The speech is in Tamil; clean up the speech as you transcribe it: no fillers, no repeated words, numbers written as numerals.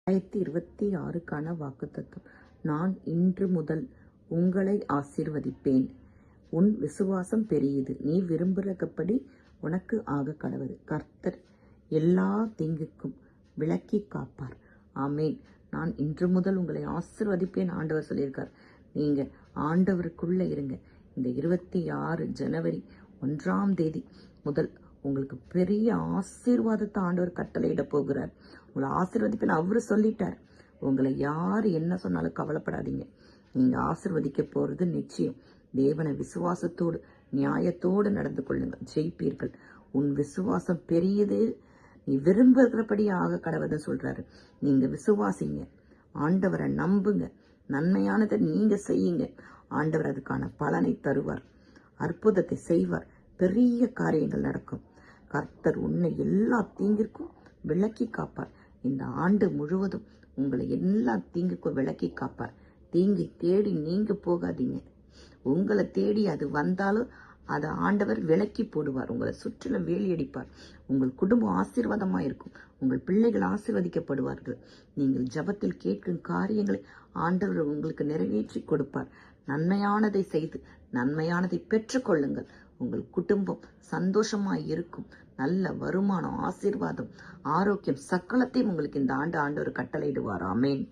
2026க்கான வாக்குத்தத்தம். நான் இன்று முதல் உங்களை ஆசீர்வதிப்பேன். உன் விசுவாசம் பெரியது. நீ விரும்புகிறபடி உனக்கு ஆக கடவுது. கர்த்தர் எல்லா தீங்குக்கும் விலக்கி காப்பார். ஆமேன். நான் இன்று முதல் உங்களை ஆசீர்வதிப்பேன் ஆண்டவர் சொல்லியிருக்கார். நீங்க ஆண்டவருக்குள்ள இருங்க. இந்த 26 ஜனவரி 1ஆம் தேதி முதல் உங்களுக்கு பெரிய ஆசீர்வாதத்தை ஆண்டவர் கட்டளையிட போகிறார். உங்களை ஆசீர்வதிப்பேன் அவரு சொல்லிட்டார். உங்களை யாரு என்ன சொன்னாலும் கவலைப்படாதீங்க. நீங்க ஆசீர்வதிக்க போறது நிச்சயம். தேவனை விசுவாசத்தோடு நியாயத்தோடு நடந்து கொள்ளுங்கள், ஜெயிப்பீர்கள். உன் விசுவாசம் பெரியது. நீ விரும்புகிறபடி ஆக கடவுள்னு சொல்றாரு. நீங்க விசுவாசிங்க, ஆண்டவரை நம்புங்க, நன்மையானதை நீங்க செய்யுங்க. ஆண்டவர் அதுக்கான பலனை தருவார், அற்புதத்தை செய்வார், பெரிய காரியங்கள் நடக்கும். கர்த்தர் உன்னை எல்லா தீங்கிற்கும் விலக்கி காப்பார். இந்த ஆண்டு முழுவதும் உங்களை எல்லா தீங்குக்கும் விலக்கி காப்பார். தீங்கை தேடி நீங்க போகாதீங்க. உங்களை தேடி அது வந்தாலும் அதை ஆண்டவர் விலக்கி போடுவார். உங்களை சுற்றிலும் வேலியடிப்பார். உங்கள் குடும்பம் ஆசீர்வாதமா இருக்கும். உங்கள் பிள்ளைகள் ஆசீர்வதிக்கப்படுவார்கள். நீங்கள் ஜபத்தில் கேட்கும் காரியங்களை ஆண்டவர் உங்களுக்கு நிறைவேற்றி கொடுப்பார். நன்மையானதை செய்து நன்மையானதை பெற்றுக்கொள்ளுங்கள். உங்கள் குடும்பம் சந்தோஷமாய் இருக்கும். நல்ல வருமானம், ஆசீர்வாதம், ஆரோக்கியம் சகலத்தையும் உங்களுக்கு இந்த ஆண்டு ஆண்டவர் கட்டளையிடுவார். ஆமேன்.